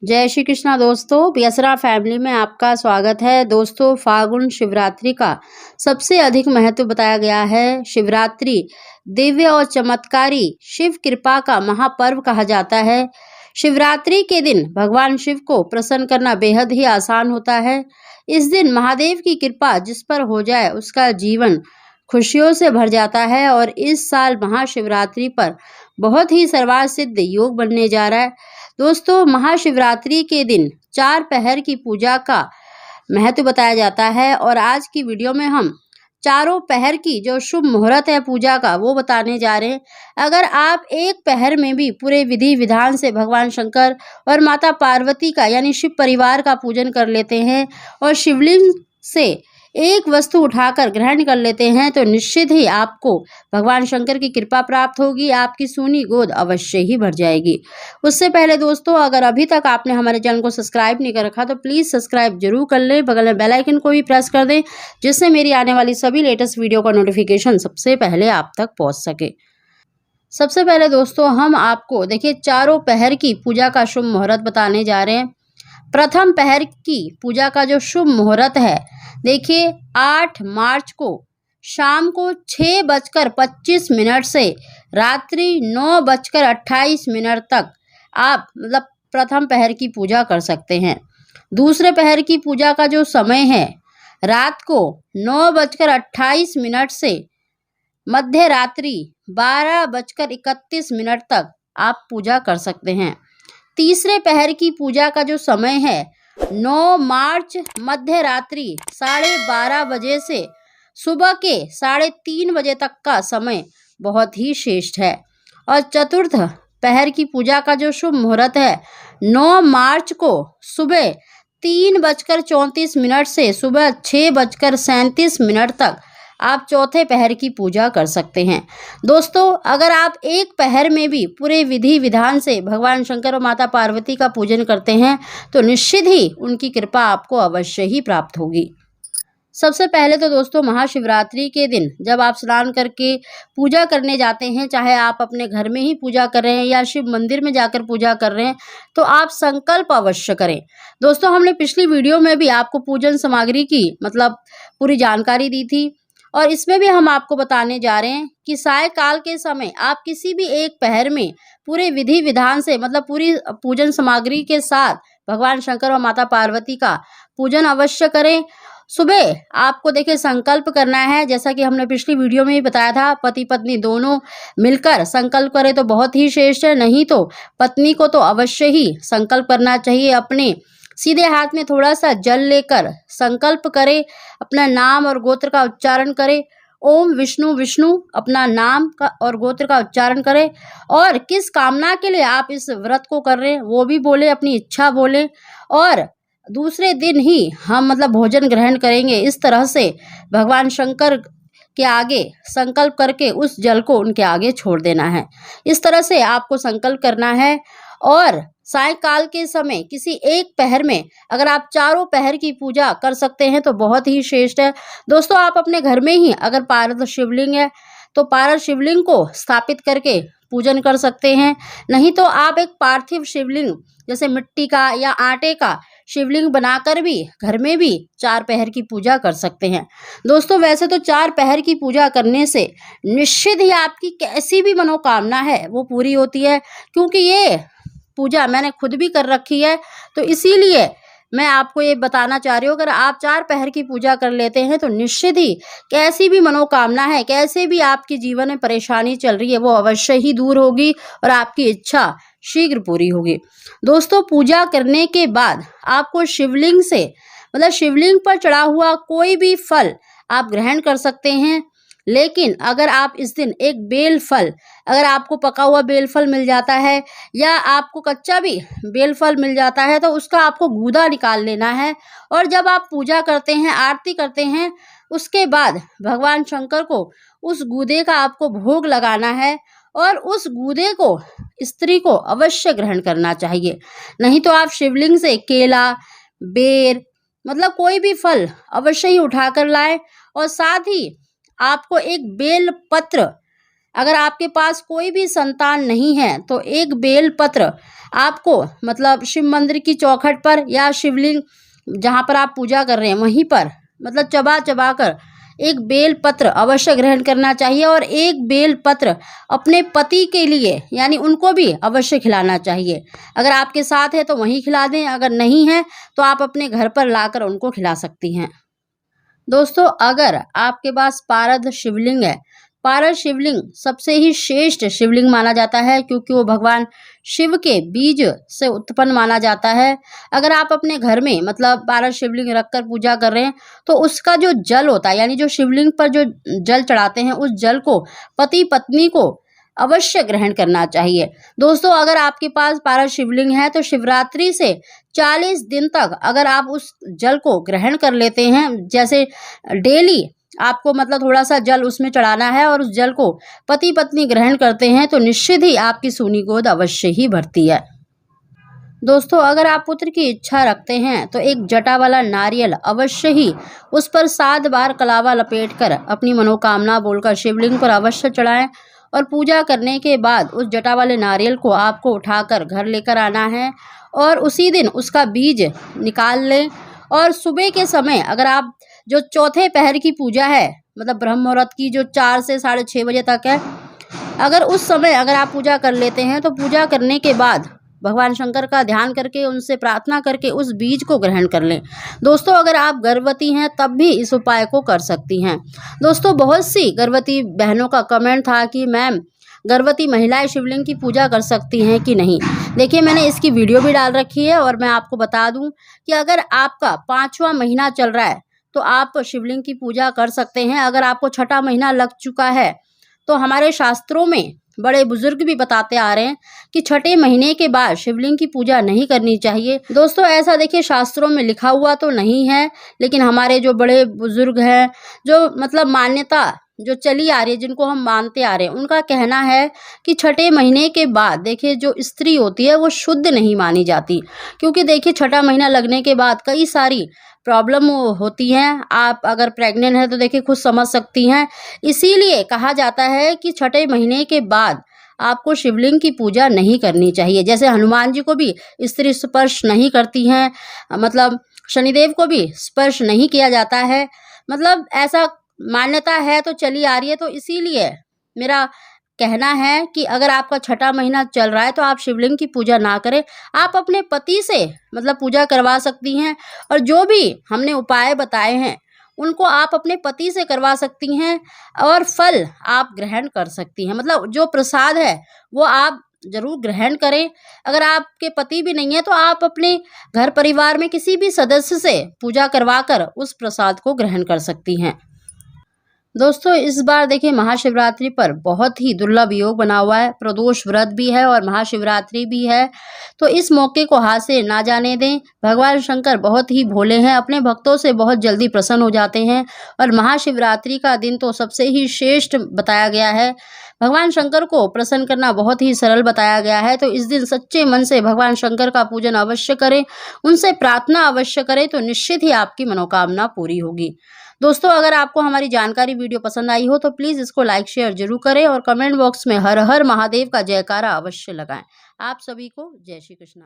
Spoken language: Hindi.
जय श्री कृष्णा दोस्तों, बियसरा फैमिली में आपका स्वागत है। दोस्तों, फागुन शिवरात्रि का सबसे अधिक महत्व बताया गया है। शिवरात्रि दिव्य और चमत्कारी शिव कृपा का महापर्व कहा जाता है। शिवरात्रि के दिन भगवान शिव को प्रसन्न करना बेहद ही आसान होता है। इस दिन महादेव की कृपा जिस पर हो जाए उसका जीवन खुशियों से भर जाता है और इस साल महाशिवरात्रि पर बहुत ही सर्वार्थ सिद्ध योग बनने जा रहा है। दोस्तों, महाशिवरात्रि के दिन 4 पहर की पूजा का महत्व बताया जाता है और आज की वीडियो में हम चारों पहर की जो शुभ मुहूर्त है पूजा का वो बताने जा रहे हैं। अगर आप एक पहर में भी पूरे विधि विधान से भगवान शंकर और माता पार्वती का यानी शिव परिवार का पूजन कर लेते हैं और शिवलिंग से एक वस्तु उठाकर ग्रहण कर लेते हैं तो निश्चित ही आपको भगवान शंकर की कृपा प्राप्त होगी। आपकी सोनी गोद अवश्य ही भर जाएगी। उससे पहले दोस्तों, अगर अभी तक आपने हमारे चैनल को सब्सक्राइब नहीं कर रखा तो प्लीज़ सब्सक्राइब जरूर कर लें। बगल में बेल आइकन को भी प्रेस कर दें जिससे मेरी आने वाली सभी लेटेस्ट वीडियो का नोटिफिकेशन सबसे पहले आप तक पहुँच सके। सबसे पहले दोस्तों, हम आपको देखिए चारों पहर की पूजा का शुभ मुहूर्त बताने जा रहे हैं। प्रथम पहर की पूजा का जो शुभ मुहूर्त है, देखिए 8 मार्च को शाम को 6:25 से रात्रि 9:28 तक आप प्रथम पहर की पूजा कर सकते हैं। दूसरे पहर की पूजा का जो समय है, रात को 9:28 से मध्य रात्रि 12:31 तक आप पूजा कर सकते हैं। तीसरे पहर की पूजा का जो समय है 9 मार्च मध्य रात्रि 12:30 बजे से सुबह के 3:30 बजे तक का समय बहुत ही श्रेष्ठ है। और चतुर्थ पहर की पूजा का जो शुभ मुहूर्त है 9 मार्च को सुबह 3:34 से सुबह 6:37 तक आप चौथे पहर की पूजा कर सकते हैं। दोस्तों, अगर आप एक पहर में भी पूरे विधि विधान से भगवान शंकर और माता पार्वती का पूजन करते हैं तो निश्चित ही उनकी कृपा आपको अवश्य ही प्राप्त होगी। सबसे पहले तो दोस्तों, महाशिवरात्रि के दिन जब आप स्नान करके पूजा करने जाते हैं, चाहे आप अपने घर में ही पूजा कर रहे हैं या शिव मंदिर में जाकर पूजा कर रहे हैं, तो आप संकल्प अवश्य करें। दोस्तों, हमने पिछली वीडियो में भी आपको पूजन सामग्री की पूरी जानकारी दी थी और इसमें भी हम आपको बताने जा रहे हैं कि सायकाल के समय आप किसी भी एक पहर में पूरे विधि विधान से पूरी पूजन सामग्री के साथ भगवान शंकर और माता पार्वती का पूजन अवश्य करें। सुबह आपको देखिए संकल्प करना है, जैसा कि हमने पिछली वीडियो में भी बताया था, पति पत्नी दोनों मिलकर संकल्प करें तो बहुत ही श्रेष्ठ है। नहीं तो पत्नी को तो अवश्य ही संकल्प करना चाहिए। अपने सीधे हाथ में थोड़ा सा जल लेकर संकल्प करें, अपना नाम और गोत्र का उच्चारण करें। ओम विष्णु विष्णु अपना नाम का और गोत्र का उच्चारण करें और किस कामना के लिए आप इस व्रत को कर रहे हैं वो भी बोले, अपनी इच्छा बोले और दूसरे दिन ही हम भोजन ग्रहण करेंगे। इस तरह से भगवान शंकर के आगे संकल्प करके उस जल को उनके आगे छोड़ देना है। इस तरह से आपको संकल्प करना है और सायकाल के समय किसी एक पहर में अगर आप चारों पहर की पूजा कर सकते हैं तो बहुत ही श्रेष्ठ है। दोस्तों, आप अपने घर में ही अगर पारद शिवलिंग है तो पारद शिवलिंग को स्थापित करके पूजन कर सकते हैं। नहीं तो आप एक पार्थिव शिवलिंग जैसे मिट्टी का या आटे का शिवलिंग बनाकर भी घर में भी 4 पहर की पूजा कर सकते हैं। दोस्तों, वैसे तो 4 पहर की पूजा करने से निश्चित ही आपकी कैसी भी मनोकामना है वो पूरी होती है, क्योंकि ये पूजा मैंने खुद भी कर रखी है तो इसीलिए मैं आपको ये बताना चाह रही हूँ। अगर आप 4 पहर की पूजा कर लेते हैं तो निश्चित ही कैसी भी मनोकामना है, कैसे भी आपके जीवन में परेशानी चल रही है वो अवश्य ही दूर होगी और आपकी इच्छा शीघ्र पूरी होगी। दोस्तों, पूजा करने के बाद आपको शिवलिंग से शिवलिंग पर चढ़ा हुआ कोई भी फल आप ग्रहण कर सकते हैं। लेकिन अगर आप इस दिन एक बेल फल, अगर आपको पका हुआ बेल फल मिल जाता है या आपको कच्चा भी बेल फल मिल जाता है तो उसका आपको गूदा निकाल लेना है और जब आप पूजा करते हैं, आरती करते हैं, उसके बाद भगवान शंकर को उस गूदे का आपको भोग लगाना है और उस गूदे को स्त्री को अवश्य ग्रहण करना चाहिए। नहीं तो आप शिवलिंग से केला, बेर कोई भी फल अवश्य ही उठाकर लाएं और साथ ही आपको एक बेल पत्र अगर आपके पास कोई भी संतान नहीं है तो एक बेलपत्र आपको मतलब शिव मंदिर की चौखट पर या शिवलिंग जहाँ पर आप पूजा कर रहे हैं वहीं पर मतलब चबा चबा कर एक बेलपत्र अवश्य ग्रहण करना चाहिए और एक बेलपत्र अपने पति के लिए यानी उनको भी अवश्य खिलाना चाहिए। अगर आपके साथ है तो वहीं खिला दें, अगर नहीं है तो आप अपने घर पर लाकर उनको खिला सकती हैं। दोस्तों, अगर आपके पास पारद शिवलिंग है, पारद शिवलिंग सबसे ही श्रेष्ठ शिवलिंग माना जाता है क्योंकि वो भगवान शिव के बीज से उत्पन्न माना जाता है। अगर आप अपने घर में मतलब पारद शिवलिंग रखकर पूजा कर रहे हैं तो उसका जो जल होता है यानी जो शिवलिंग पर जो जल चढ़ाते हैं उस जल को पति पत्नी को अवश्य ग्रहण करना चाहिए। दोस्तों, अगर आपके पास पारद शिवलिंग है तो शिवरात्रि से 40 दिन तक अगर आप उस जल को ग्रहण कर लेते हैं, जैसे डेली आपको मतलब थोड़ा सा जल उसमें चढ़ाना है और उस जल को पति पत्नी ग्रहण करते हैं तो निश्चित ही आपकी सूनी गोद अवश्य ही भरती है। दोस्तों, अगर आप पुत्र की इच्छा रखते हैं तो एक जटा वाला नारियल अवश्य ही उस पर 7 बार कलावा लपेटकर अपनी मनोकामना बोलकर शिवलिंग पर अवश्य चढ़ाएं और पूजा करने के बाद उस जटा वाले नारियल को आपको उठाकर घर लेकर आना है और उसी दिन उसका बीज निकाल लें। और सुबह के समय अगर आप जो चौथे पहर की पूजा है मतलब ब्रह्म मुहूर्त की जो 4 से 6:30 बजे तक है, अगर उस समय अगर आप पूजा कर लेते हैं तो पूजा करने के बाद भगवान शंकर का ध्यान करके उनसे प्रार्थना करके उस बीज को ग्रहण कर लें। दोस्तों, अगर आप गर्भवती हैं तब भी इस उपाय को कर सकती हैं। दोस्तों, बहुत सी गर्भवती बहनों का कमेंट था कि मैम गर्भवती महिलाएं शिवलिंग की पूजा कर सकती हैं कि नहीं। देखिए, मैंने इसकी वीडियो भी डाल रखी है और मैं आपको बता दूं कि अगर आपका 5वां महीना चल रहा है तो आप शिवलिंग की पूजा कर सकते हैं। अगर आपको 6ठा महीना लग चुका है तो हमारे शास्त्रों में बड़े बुजुर्ग भी बताते आ रहे हैं कि 6ठे महीने के बाद शिवलिंग की पूजा नहीं करनी चाहिए। दोस्तों, ऐसा देखिए शास्त्रों में लिखा हुआ तो नहीं है, लेकिन हमारे जो बड़े बुजुर्ग हैं जो मतलब मान्यता जो चली आ रही है जिनको हम मानते आ रहे हैं उनका कहना है कि 6ठे महीने के बाद देखिए जो स्त्री होती है वो शुद्ध नहीं मानी जाती, क्योंकि देखिए 6ठा महीना लगने के बाद कई सारी प्रॉब्लम होती हैं। आप अगर प्रेग्नेंट हैं तो देखिए खुद समझ सकती हैं। इसीलिए कहा जाता है कि 6ठे महीने के बाद आपको शिवलिंग की पूजा नहीं करनी चाहिए। जैसे हनुमान जी को भी स्त्री स्पर्श नहीं करती हैं, मतलब शनिदेव को भी स्पर्श नहीं किया जाता है, मतलब ऐसा मान्यता है तो चली आ रही है। तो इसीलिए मेरा कहना है कि अगर आपका 6ठा महीना चल रहा है तो आप शिवलिंग की पूजा ना करें, आप अपने पति से मतलब पूजा करवा सकती हैं और जो भी हमने उपाय बताए हैं उनको आप अपने पति से करवा सकती हैं और फल आप ग्रहण कर सकती हैं। मतलब जो प्रसाद है वो आप जरूर ग्रहण करें। अगर आपके पति भी नहीं है तो आप अपने घर परिवार में किसी भी सदस्य से पूजा करवा कर उस प्रसाद को ग्रहण कर सकती हैं। दोस्तों, इस बार देखिए महाशिवरात्रि पर बहुत ही दुर्लभ योग बना हुआ है, प्रदोष व्रत भी है और महाशिवरात्रि भी है, तो इस मौके को हाथ से ना जाने दें। भगवान शंकर बहुत ही भोले हैं, अपने भक्तों से बहुत जल्दी प्रसन्न हो जाते हैं और महाशिवरात्रि का दिन तो सबसे ही श्रेष्ठ बताया गया है। भगवान शंकर को प्रसन्न करना बहुत ही सरल बताया गया है, तो इस दिन सच्चे मन से भगवान शंकर का पूजन अवश्य करें, उनसे प्रार्थना अवश्य करें तो निश्चित ही आपकी मनोकामना पूरी होगी। दोस्तों, अगर आपको हमारी जानकारी वीडियो पसंद आई हो तो प्लीज़ इसको लाइक शेयर जरूर करें और कमेंट बॉक्स में हर हर महादेव का जयकारा अवश्य लगाएं। आप सभी को जय श्री कृष्ण।